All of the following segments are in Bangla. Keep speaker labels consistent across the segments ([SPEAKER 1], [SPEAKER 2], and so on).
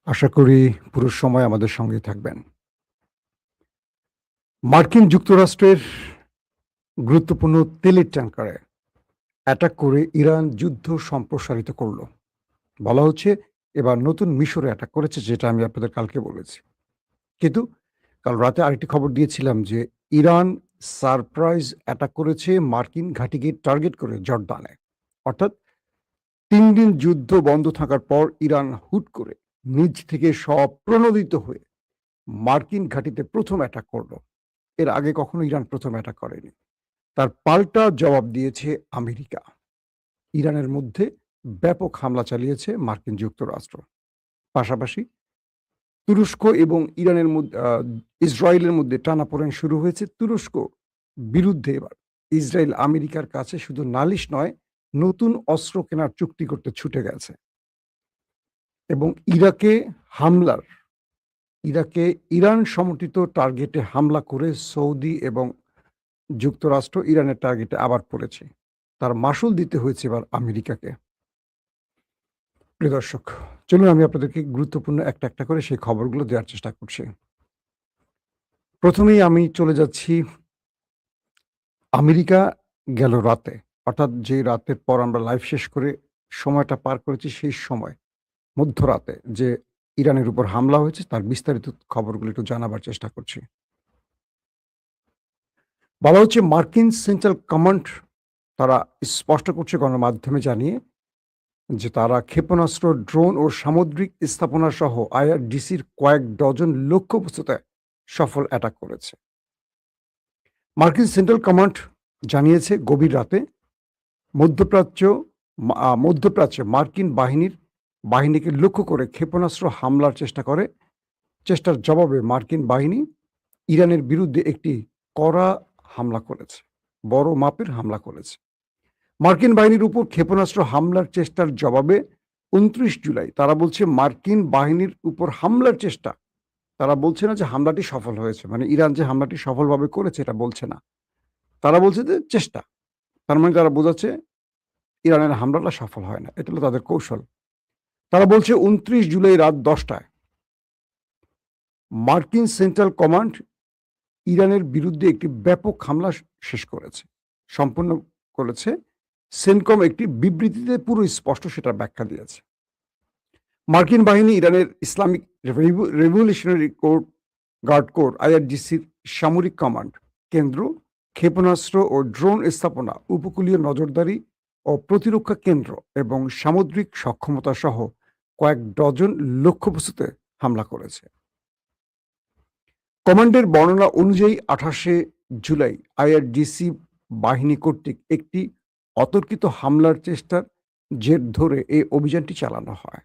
[SPEAKER 1] আশা করি পুরো সময় আমাদের সঙ্গেই থাকবেন। মার্কিন যুক্তরাষ্ট্রের গুরুত্বপূর্ণ তেলের ট্যাংকারে অ্যাটাক করে ইরান যুদ্ধ সম্প্রসারিত করল। বলা হচ্ছে এবার নতুন মিশরে অ্যাটাক করেছে, যেটা আমি আপনাদের কালকে বলেছি। কিন্তু কাল রাতে আরেকটি খবর দিয়েছিলাম যে ইরান সারপ্রাইজ অ্যাটাক করেছে মার্কিন ঘাঁটিকে টার্গেট করে জর্দানে। অর্থাৎ ৩ দিন যুদ্ধ বন্ধ থাকার পর ইরান হুট করে নিজ থেকে স্বপ্রণোদিত হয়ে মার্কিন ঘাঁটিতে প্রথম অ্যাটাক করল। এর আগে কখনো ইরান প্রথম অ্যাটাক করেনি। তার পাল্টা জবাব দিয়েছে আমেরিকা। ইরানের মধ্যে ব্যাপক হামলা চালিয়েছে মার্কিন যুক্তরাষ্ট্র। পাশাপাশি তুরস্ক এবং ইরানের ইসরায়েলের মধ্যে টানাপোড়েন শুরু হয়েছে। তুরস্ক বিরুদ্ধে এবার ইসরায়েল আমেরিকার কাছে শুধু নালিশ নয়, নতুন অস্ত্র কেনার চুক্তি করতে ছুটে গেছে। এবং ইরাকে ইরান সমর্থিত টার্গেটে হামলা করে সৌদি এবং যুক্তরাষ্ট্র ইরানের টার্গেটে আবার পড়েছে। তার মাশুল দিতে হয়েছে এবার আমেরিকাকে। প্রিয় দর্শক, চলুন আমি আপনাদেরকে গুরুত্বপূর্ণ একটা করে সেই খবরগুলো দেওয়ার চেষ্টা করছি। প্রথমেই আমি চলে যাচ্ছি আমেরিকা গেল রাতে, অর্থাৎ যে রাতের পর আমরা লাইভ শেষ করে সময়টা পার করেছি, সেই সময় মধ্যরাতে যে ইরানের উপর হামলা হয়েছে তার বিস্তারিত খবরগুলো একটু জানাবার চেষ্টা করছি। বলা হচ্ছে মার্কিন সেন্ট্রাল কমান্ড তারা স্পষ্ট করছে গণমাধ্যমে জানিয়ে যে তারা ক্ষেপণাস্ত্র, ড্রোন ও সামুদ্রিক স্থাপনা সহ আইআরডিসির কয়েক ডজন লক্ষ্যবস্তুতে সফল অ্যাটাক করেছে। মার্কিন সেন্ট্রাল কমান্ড জানিয়েছে গভীর রাতে মধ্যপ্রাচ্যে মার্কিন বাহিনীকে লক্ষ্য করে ক্ষেপণাস্ত্র হামলার চেষ্টার জবাবে মার্কিন বাহিনী ইরানের বিরুদ্ধে একটি কড়া হামলা করেছে, বড় মাপের হামলা করেছে। মার্কিন বাহিনীর উপর ক্ষেপণাস্ত্র হামলার চেষ্টার জবাবে ২৯ জুলাই তারা বলছে মার্কিন বাহিনীর উপর হামলার চেষ্টা, তারা বলছে না যে হামলাটি সফল হয়েছে, মানে ইরান যে হামলাটি সফলভাবে করেছে এটা বলছে না, তারা বলছে যে চেষ্টা। তার মানে তারা বোঝাচ্ছে ইরানের হামলাটা সফল হয় না, এটা হলো তাদের কৌশল। তারা বলছে ২৯ জুলাই রাত ১০টায় মার্কিন সেন্ট্রাল কমান্ড ইরানের বিরুদ্ধে একটি ব্যাপক হামলা সম্পূর্ণ করেছে। সেনকম একটি বিবৃতিতে পুরো স্পষ্ট সেটা ব্যাখ্যা দিয়েছে। মার্কিন বাহিনী ইরানের ইসলামিক রেভলিউশনারি গার্ড কোর আইআরজিসির সামরিক কমান্ড কেন্দ্র, ক্ষেপণাস্ত্র ও ড্রোন স্থাপনা, উপকূলীয় নজরদারি ও প্রতিরক্ষা কেন্দ্র এবং সামুদ্রিক সক্ষমতা সহ কয়েক ডজন লক্ষ্যবস্তুতে হামলা করেছে। কমান্ডের বর্ণনা অনুযায়ী ২৮শে জুলাই আইআরজিসি বাহিনী কর্তৃক একটি অতর্কিত হামলার চেষ্টার জের ধরে এই অভিযানটি চালানো হয়।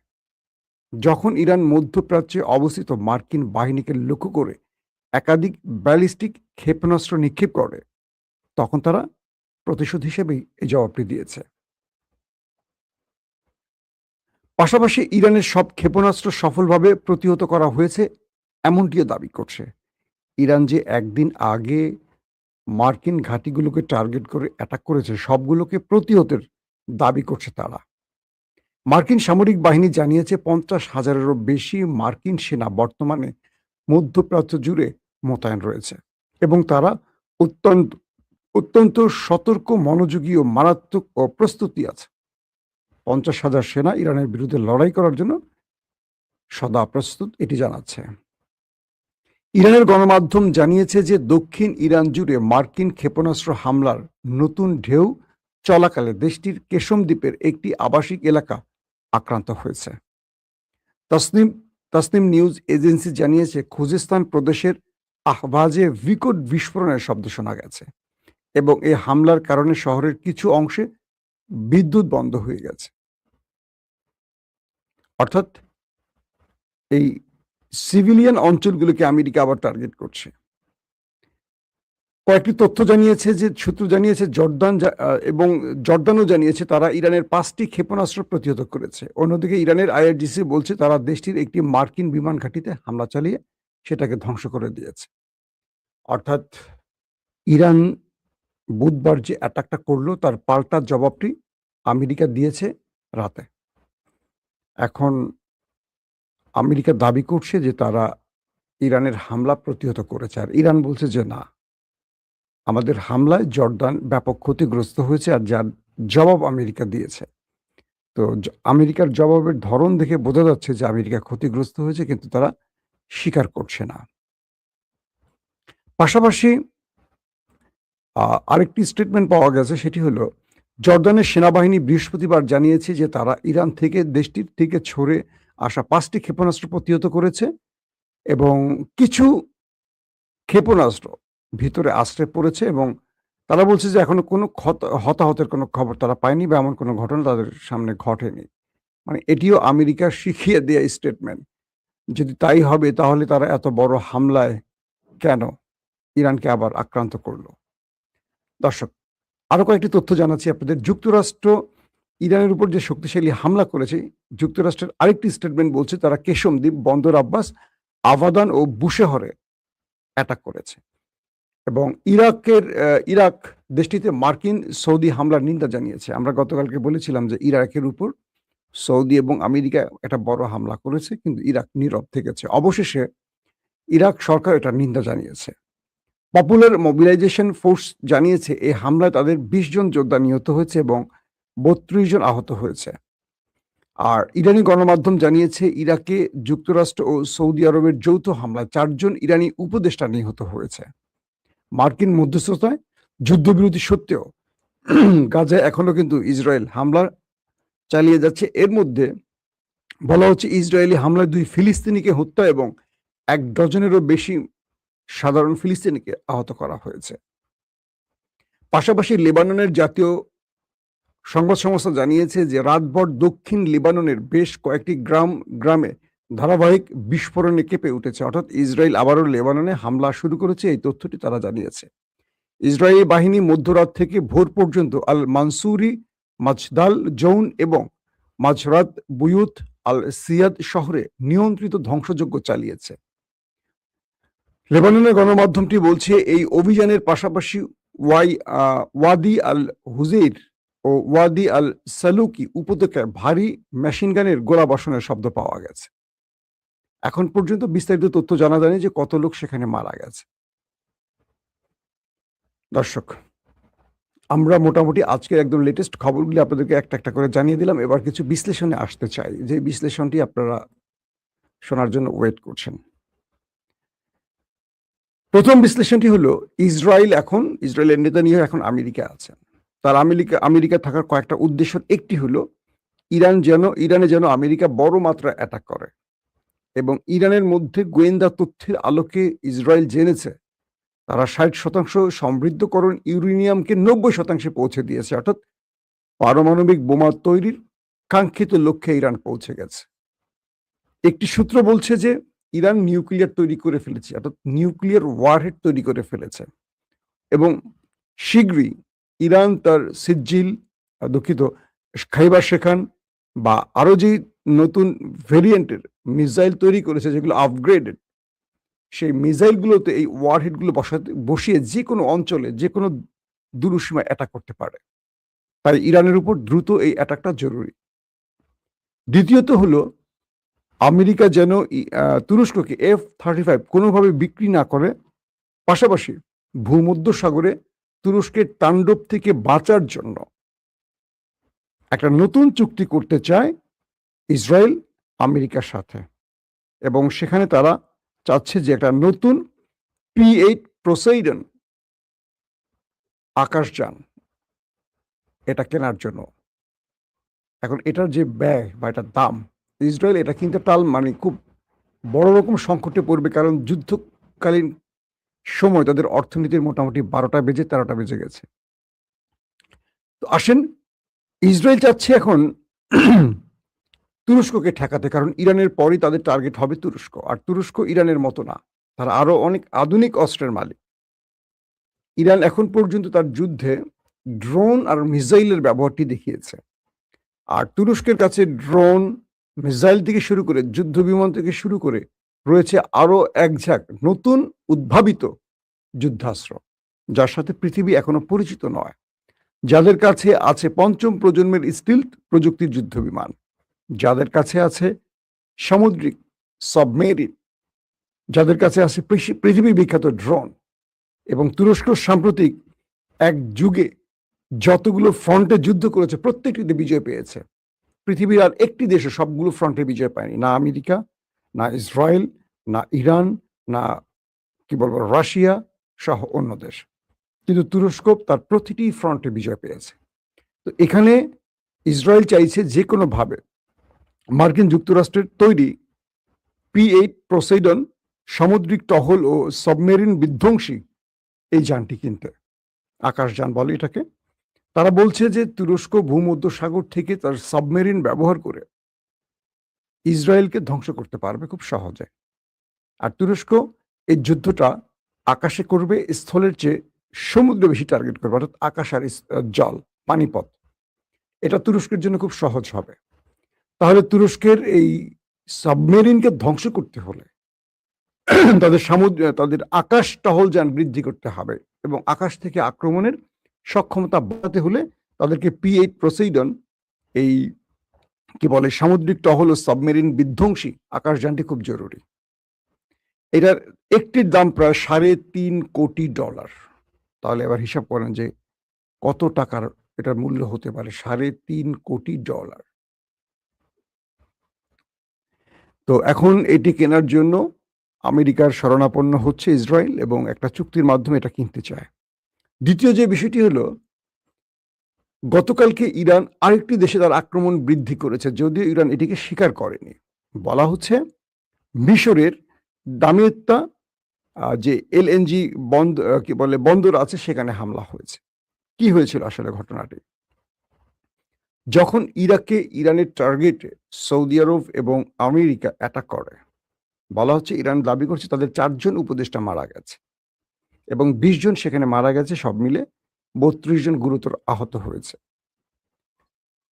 [SPEAKER 1] যখন ইরান মধ্যপ্রাচ্যে অবস্থিত মার্কিন বাহিনীকে লক্ষ্য করে একাধিক ব্যালিস্টিক ক্ষেপণাস্ত্র নিক্ষেপ করে, তখন তারা প্রতিশোধ হিসেবেই এই জবাবটি দিয়েছে। পাশাপাশি ইরানের সব ক্ষেপণাস্ত্র সফলভাবে প্রতিহত করা হয়েছে এমনটিও দাবি করছে। ইরান যে একদিন আগে মার্কিন ঘাঁটিগুলোকে টার্গেট করে অ্যাটাক করেছে, সবগুলোকে প্রতিহতের দাবি করছে তারা। মার্কিন সামরিক বাহিনী জানিয়েছে ৫০,০০০-এরও বেশি মার্কিন সেনা বর্তমানে মধ্যপ্রাচ্য জুড়ে মোতায়েন রয়েছে এবং তারা অত্যন্ত অত্যন্ত সতর্ক, মনোযোগী ও মারাত্মক প্রস্তুতি আছে। ৫০,০০০ সেনা ইরানের বিরুদ্ধে লড়াই করার জন্য সদা প্রস্তুত, এটি জানাচ্ছে। ইরানের গণমাধ্যম জানিয়েছে যে দক্ষিণ ইরান জুড়ে মার্কিন ক্ষেপণাস্ত্র হামলার নতুন ঢেউ চলাকালে দেশটির কেশম দ্বীপের একটি আবাসিক এলাকা আক্রান্ত হয়েছে। তাসনিম নিউজ এজেন্সি জানিয়েছে খুজেস্তান প্রদেশের আহবাজে বিকট বিস্ফোরণের শব্দ শোনা গেছে এবং এই হামলার কারণে শহরের কিছু অংশে বিদ্যুৎ বন্ধ হয়ে গেছে। অর্থাৎ এই সিভিলিয়ান অঞ্চলগুলোকে আমেরিকা আবার টার্গেট করছে। কয়েকটি তথ্য জানিয়েছে যে সূত্র জানিয়েছে জর্দানও জানিয়েছে তারা ইরানের ৫টি ক্ষেপণাস্ত্র প্রতিহত করেছে। অন্যদিকে ইরানের আইআরজিসি বলছে তারা দেশটির একটি মার্কিন বিমান ঘাঁটিতে হামলা চালিয়ে সেটাকে ধ্বংস করে দিয়েছে। অর্থাৎ ইরান বুধবার যে অ্যাটাকটা করলো তার পাল্টা জবাবটি আমেরিকা দিয়েছে রাতে। এখন আমেরিকা দাবি করছে যে তারা ইরানের হামলা প্রতিহত করেছে। আর ইরান বলছে যে না, আমাদের হামলায় জর্দান ব্যাপক ক্ষতিগ্রস্ত হয়েছে আর যার জবাব আমেরিকা দিয়েছে। তো আমেরিকার জবাবের ধরন দেখে বোঝা যাচ্ছে যে আমেরিকা ক্ষতিগ্রস্ত হয়েছে, কিন্তু তারা স্বীকার করছে না। পাশাপাশি আরেকটি স্টেটমেন্ট পাওয়া গেছে, সেটি হলো জর্দানের সেনাবাহিনী বৃহস্পতিবার জানিয়েছে যে তারা ইরান থেকে দেশটির থেকে ছড়ে আসা ৫টি ক্ষেপণাস্ত্র প্রতিহত করেছে এবং কিছু ক্ষেপণাস্ত্র ভিতরে আশ্রয় পড়েছে এবং তারা বলছে যে এখনো কোনো হতাহতের কোনো খবর তারা পায়নি বা এমন কোনো ঘটনা তাদের সামনে ঘটেনি। মানে এটিও আমেরিকা শিখিয়ে দেয়া স্টেটমেন্ট। যদি তাই হবে তাহলে তারা এত বড় হামলায় কেন ইরানকে আবার আক্রান্ত করলো? দর্শক, আরো কয়েকটি তথ্য জানাচ্ছি আপনাদের। যুক্তরাষ্ট্র ইরানের উপর যে শক্তিশালী হামলা করেছে, যুক্তরাষ্ট্রের আরেকটি স্টেটমেন্ট বলছে তারা কেশম দ্বীপ, বন্দর আব্বাস, আবাদান ও বুশেহরে অ্যাটাক করেছে এবং ইরাক দেশটিতে মার্কিন সৌদি হামলার নিন্দা জানিয়েছে। আমরা গতকালকে বলেছিলাম যে ইরাকের উপর সৌদি এবং আমেরিকা একটা বড় হামলা করেছে, কিন্তু ইরাক নীরব থেকেছে। অবশেষে ইরাক সরকার এটা নিন্দা জানিয়েছে। পপুলার মোবিলাইজেশন ফোর্স জানিয়েছে এই হামলায় তাদের ২০ জন যোদ্ধা নিহত হয়েছে এবং ৩২ জন আহত হয়েছে। আর ইরানি গণমাধ্যম জানিয়েছে ইরাকে যুক্তরাষ্ট্র ও সৌদি আরবের যৌথ হামলায় ৪ জন ইরানি উপদেষ্টা নিহত হয়েছে। মার্কিন মধ্যস্থতায় যুদ্ধবিরতি সত্ত্বেও গাজায় এখনো কিন্তু ইসরায়েল হামলা চালিয়ে যাচ্ছে। এর মধ্যে বলা হচ্ছে ইসরায়েলি হামলায় ২ ফিলিস্তিনিকে হত্যা এবং ১ ডজনেরও বেশি সাধারণ ফিলিস্তিনিকে আহত করা হয়েছে। পাশাপাশি লেবাননের জাতীয় সংবাদ সংস্থা জানিয়েছে যে রাতভর দক্ষিণ লেবাননের বেশ কয়েকটি গ্রামে ধারাবাহিক বিস্ফোরণে কেঁপে উঠেছে। অর্থাৎ ইসরায়েল আবারও লেবাননে হামলা শুরু করেছে, এই তথ্যটি তারা জানিয়েছে। ইসরায়েলি বাহিনী মধ্যরাত থেকে ভোর পর্যন্ত আল মানসুরি, মাজদাল জৌন এবং মাঝরাত বুয়ুত আল সিয়াদ শহরে নিয়ন্ত্রিত ধ্বংসযজ্ঞ চালিয়েছে। লেবাননের গণমাধ্যমটি বলছে এই অভিযানের পাশাপাশি ওয়াদি আল হুজেইর ও ওয়াদি আল সালুকি উপত্যকায় ভারী মেশিনগানের গোলাবর্ষণের শব্দ পাওয়া গেছে। এখন পর্যন্ত বিস্তারিত তথ্য জানা যায়নি যে কত লোক সেখানে মারা গেছে। দর্শক, আমরা মোটামুটি আজকের একদম লেটেস্ট খবরগুলি আপনাদেরকে একটা একটা করে জানিয়ে দিলাম। এবার কিছু বিশ্লেষণে আসতে চাই, যে বিশ্লেষণটি আপনারা শোনার জন্য ওয়েট করছেন। প্রথম বিশ্লেষণটি হলো ইসরায়েলের নেতানিয়াহু এখন আমেরিকা আছেন। তার আমেরিকা থাকার কয়েকটা উদ্দেশ্যের একটি হলো ইরানে যেন আমেরিকা বড় মাত্রা অ্যাটাক করে এবং ইরানের মধ্যে গোয়েন্দা তথ্যের আলোকে ইসরায়েল জেনেছে তারা ৬০% সমৃদ্ধকরণ ইউরেনিয়ামকে ৯০% পৌঁছে দিয়েছে। অর্থাৎ পারমাণবিক বোমা তৈরির কাঙ্ক্ষিত লক্ষ্যে ইরান পৌঁছে গেছে। একটি সূত্র বলছে যে ইরান নিউক্লিয়ার তৈরি করে ফেলেছে, অর্থাৎ নিউক্লিয়ার ওয়ারহেড তৈরি করে ফেলেছে এবং শীঘ্রই ইরান তার খাইবার শেখান বা আরো যে নতুন ভেরিয়েন্টের মিসাইল তৈরি করেছে যেগুলো আপগ্রেডেড, সেই মিসাইলগুলোতে এই ওয়ারহেডগুলো বসিয়ে যে কোনো অঞ্চলে যে কোনো দূরসীমায় অ্যাটাক করতে পারে। তাই ইরানের উপর দ্রুত এই অ্যাটাকটা জরুরি। দ্বিতীয়ত হলো আমেরিকা যেন তুরস্ককে F-35 কোনোভাবে বিক্রি না করে, পাশাপাশি ভূমধ্য সাগরে তুরস্কের তাণ্ডব থেকে বাঁচার জন্য একটা নতুন চুক্তি করতে চায় ইসরায়েল আমেরিকার সাথে এবং সেখানে তারা চাচ্ছে যে একটা নতুন P-8 পোসাইডন আকাশযান এটা কেনার জন্য। এখন এটার যে ব্যয় বা এটার দাম, ইসরায়েল এটা কিনতে মানে খুব বড় রকম সংকটে পড়বে, কারণ যুদ্ধকালীন সময় তাদের অর্থনীতির মোটামুটি 12টা বেজে 13টা বেজে গেছে। তো আসেন, ইসরায়েল চাচ্ছে এখন তুরস্ককে ঠেকাতে, কারণ ইরানের পরই তাদের টার্গেট হবে তুরস্ক। আর তুরস্ক ইরানের মতো না, তারা আরো অনেক আধুনিক অস্ত্রের মালিক। ইরান এখন পর্যন্ত তার যুদ্ধে ড্রোন আর মিসাইলের ব্যবহারটি দেখিয়েছে, আর তুরস্কের কাছে ড্রোন, মিসাইল থেকে শুরু করে যুদ্ধ বিমান থেকে শুরু করে রয়েছে আরো এক ঝাঁক নতুন উদ্ভাবিত যুদ্ধাস্ত্র, যার সাথে পৃথিবী এখনো পরিচিত নয়, যাদের কাছে আছে ৫ম প্রজন্মের স্টিলথ প্রযুক্তির যুদ্ধ বিমান, যাদের কাছে আছে সামুদ্রিক সাবমেরিন, যাদের কাছে আছে পৃথিবী বিখ্যাত ড্রোন, এবং তুরস্ক সাম্প্রতিক এক যুগে যতগুলো ফ্রন্টে যুদ্ধ করেছে প্রত্যেকটিতে বিজয় পেয়েছে। পৃথিবীর আর একটি দেশে সবগুলো ফ্রন্টে বিজয় পায়নি, না আমেরিকা, না ইসরায়েল, না ইরান, না কি বলবো রাশিয়া সহ অন্য দেশ, কিন্তু তুরস্ক তার প্রতিটি ফ্রন্টে বিজয় পেয়েছে। তো এখানে ইসরায়েল চাইছে যে কোনোভাবে মার্কিন যুক্তরাষ্ট্রের তৈরি P-8 পোসেইডন সামুদ্রিক টহল ও সাবমেরিন বিধ্বংসী এই যানটি কিনতে, আকাশযান বলে এটাকে। তারা বলছে যে তুরস্ক ভূমধ্যসাগর থেকে তার সাবমেরিন ব্যবহার করে ইসরায়েলকে ধ্বংস করতে পারবে খুব সহজে। আর তুরস্ক এই যুদ্ধটা আকাশে করবে, স্থলের চেয়ে সমুদ্র বেশি টার্গেট করবে, অর্থাৎ আকাশ আর জল, পানিপথ। এটা তুরস্কের জন্য খুব সহজ হবে। তাহলে তুরস্কের এই সাবমেরিনকে ধ্বংস করতে হলে তাদের আকাশ টহল যান বৃদ্ধি করতে হবে, এবং আকাশ থেকে আক্রমণের সক্ষমতা বাড়াতে হলে তাদেরকে P-8 পোসেইডন, এই কি বলে সামুদ্রিক টহল ও সাবমেরিন বিধ্বংসী আকাশযানটি খুব জরুরি। এটার একটির দাম প্রায় $3.5 কোটি। তাহলে এবার হিসাব করেন যে কত টাকার এটার মূল্য হতে পারে, $3.5 কোটি। তো এখন এটি কেনার জন্য আমেরিকার শরণাপন্ন হচ্ছে ইসরায়েল, এবং একটা চুক্তির মাধ্যমে এটা কিনতে চায়। দ্বিতীয় যে বিষয়টি হলো, গতকালকে ইরান আরেকটি দেশে তার আক্রমণ বৃদ্ধি করেছে, যদিও ইরান এটিকে স্বীকার করেনি। বলা হচ্ছে মিশরের দামিয়েত্তা যে LNG বন্দর আছে সেখানে হামলা হয়েছে। কি হয়েছিল আসলে ঘটনাটি? যখন ইরাকে ইরানের টার্গেটে সৌদি আরব এবং আমেরিকা অ্যাটাক করে, বলা হচ্ছে ইরান দাবি করছে তাদের 4 জন উপদেষ্টা মারা গেছে এবং 20 জন সেখানে মারা গেছে, সব মিলে 32 জন গুরুতর আহত হয়েছে।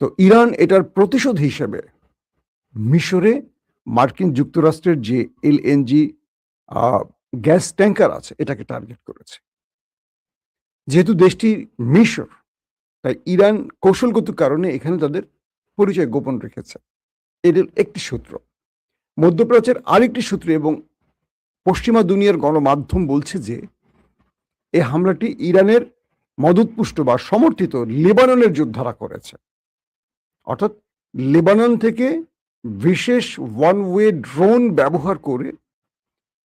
[SPEAKER 1] তো ইরান এটার প্রতিশোধ হিসেবে মিশরে মার্কিন যুক্তরাষ্ট্রের যে LNG গ্যাস ট্যাঙ্কার আছে এটাকে টার্গেট করেছে। যেহেতু দেশটি মিশর, তাই ইরান কৌশলগত কারণে এখানে তাদের পরিচয় গোপন রেখেছে। এদের একটি সূত্র। মধ্যপ্রাচ্যের আরেকটি সূত্র এবং পশ্চিমা দুনিয়ার গণমাধ্যম বলছে যে এই হামলাটি ইরানের মদতপুষ্ট বা সমর্থিত লেবাননের যোদ্ধারা করেছে। অর্থাৎ লেবানন থেকে বিশেষ ওয়ান ওয়ে ড্রোন ব্যবহার করে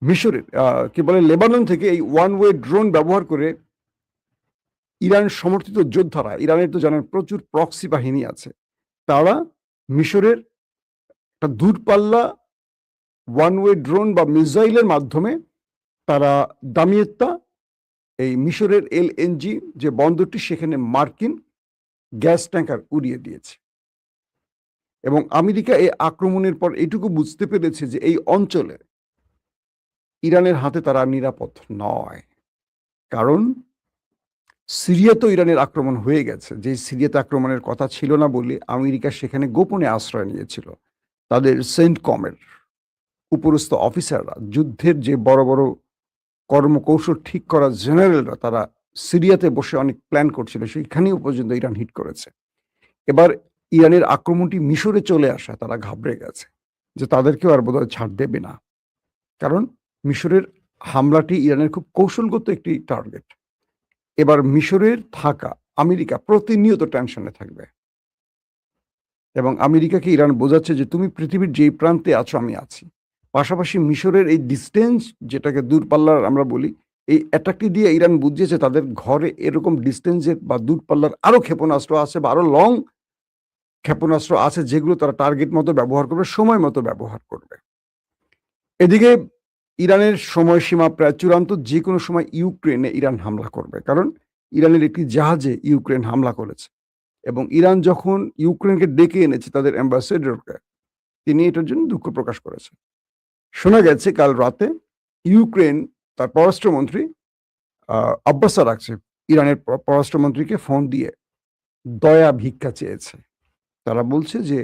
[SPEAKER 1] মিশরের লেবানন থেকে এই ওয়ান ওয়ে ড্রোন ব্যবহার করে ইরান সমর্থিত যোদ্ধারা, ইরানের তো জানেন প্রচুর প্রক্সি বাহিনী আছে, তারা মিশরের একটা দূরপাল্লা ওয়ান ওয়ে ড্রোন বা মিসাইলের মাধ্যমে তারা দামিয়েত্তা, এই মিশরের LNG যে বন্দরটি, সেখানে মার্কিন গ্যাস ট্যাঙ্কার উড়িয়ে দিয়েছে। এবং আমেরিকা এই আক্রমণের পর এটুকু বুঝতে পেরেছে যে এই অঞ্চলে ইরানের হাতে তারা নিরাপদ নয়, কারণ সিরিয়া তো ইরানের আক্রমণ হয়ে গেছে। যে সিরিয়াতে আক্রমণের কথা ছিল না বলে আমেরিকা সেখানে গোপনে আশ্রয় নিয়েছিল। তাদের সেন্টকমের উপরস্থ অফিসাররা, যুদ্ধের যে বড় বড় কর্মকৌশল ঠিক করা জেনারেলরা, তারা সিরিয়াতে বসে অনেক প্ল্যান করছিল, সেইখানেও পর্যন্ত ইরান হিট করেছে। এবার ইরানের আক্রমণটি মিশরে চলে আসা, তারা ঘাবড়ে গেছে যে তাদেরকেও আর বোধহয় ছাড় দেবে না, কারণ মিশরের হামলাটি ইরানের খুব কৌশলগত একটি টার্গেট। এবার মিশরের থাকা আমেরিকা প্রতিনিয়ত টেনশনে থাকবে, এবং আমেরিকাকে ইরান বোঝাচ্ছে যে তুমি পৃথিবীর যেই প্রান্তে আছো আমি আছি। পাশাপাশি মিশরের এই ডিস্টেন্স, যেটাকে দূরপাল্লার আমরা বলি, এই অ্যাটাকটি দিয়ে ইরান বুঝিয়েছে তাদের ঘরে এরকম ডিস্টেন্সের বা দূরপাল্লার আরো ক্ষেপণাস্ত্র আছে, বা আরো লং ক্ষেপণাস্ত্র আছে, যেগুলো তারা টার্গেট মতো ব্যবহার করবে, সময় মতো ব্যবহার করবে। এদিকে ইরানের সময়সীমা প্রায় চূড়ান্ত, যে কোনো সময় ইউক্রেনে ইরান হামলা করবে, কারণ ইরানের একটি জাহাজে ইউক্রেন হামলা করেছে, এবং ইরান যখন ইউক্রেনকে ডেকে এনেছে তাদের অ্যাম্বাসেডরকে, তিনি এটার জন্য দুঃখ প্রকাশ করেছেন। শোনা গেছে কাল রাতে ইউক্রেন তার পররাষ্ট্রমন্ত্রী আব্বাস আরাকচি ইরানের পররাষ্ট্রমন্ত্রীকে ফোন দিয়ে দয়া ভিক্ষা চেয়েছে। তারা বলছে যে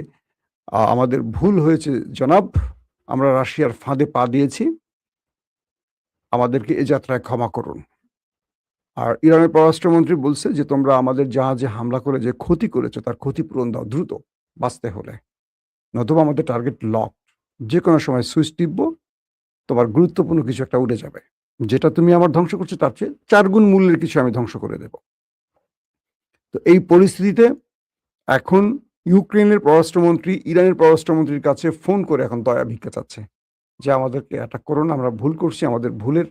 [SPEAKER 1] আমাদের ভুল হয়েছে জনাব, আমরা রাশিয়ার ফাঁদে পা দিয়েছি, আমাদেরকে এ যাত্রায় ক্ষমা করুন। আর ইরানের পররাষ্ট্রমন্ত্রী বলছে যে তোমরা আমাদের জাহাজে হামলা করে যে ক্ষতি করেছো তার ক্ষতিপূরণ দাও দ্রুত, বাঁচতে হলে, নতুবা আমাদের টার্গেট লক। যে কোনো সময় সুইচ টিপবো, তোমার গুরুত্বপূর্ণ কিছু একটা উড়ে যাবে। যেটা তুমি আমার ধ্বংস করছো তার চেয়ে ৪ গুণ মূল্যের কিছু আমি ধ্বংস করে দেব। তো এই পরিস্থিতিতে এখন ইউক্রেনের পররাষ্ট্রমন্ত্রী ইরানের পররাষ্ট্রমন্ত্রীর কাছে ফোন করে এখন দয়া ভিক্ষা চাচ্ছে যে আমাদেরকে অ্যাটাক করো না, আমরা ভুল করছি, আমাদের ভুলের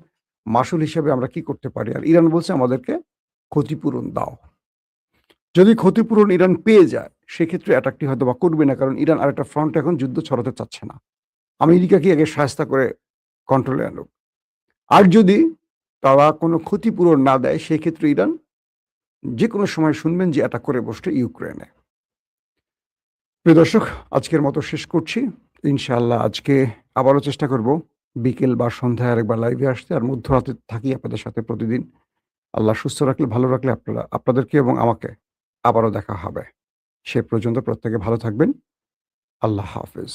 [SPEAKER 1] মাসুল হিসেবে আমরা কি করতে পারি। আর ইরান বলছে আমাদেরকে ক্ষতিপূরণ দাও। যদি ক্ষতিপূরণ ইরান পেয়ে যায় সেক্ষেত্রে অ্যাটাকটি হয়তো বা করবে না, কারণ ইরান আরেকটা ফ্রন্টে এখন যুদ্ধ ছড়াতে চাচ্ছে না। আমেরিকাকে আগে শায়েস্তা করে কন্ট্রোলে আনুক। আর যদি তারা কোনো ক্ষতিপূরণ না দেয় সেক্ষেত্রে ইরান যে কোনো সময় শুনবেন যে অ্যাটাক করে বসছে ইউক্রেনে। প্রিয় দর্শক, আজকের মতো শেষ করছি। ইনশাআল্লাহ আজকে আবারও চেষ্টা করব বিকেল বা সন্ধ্যায় আরেকবার লাইভে আসতে, আর মধ্যরাতে থাকি আপনাদের সাথে প্রতিদিন। আল্লাহ সুস্থ রাখলে, ভালো রাখলে আপনাদেরকে এবং আমাকে আবারও দেখা হবে। সে পর্যন্ত প্রত্যেকে ভালো থাকবেন। আল্লাহ হাফেজ।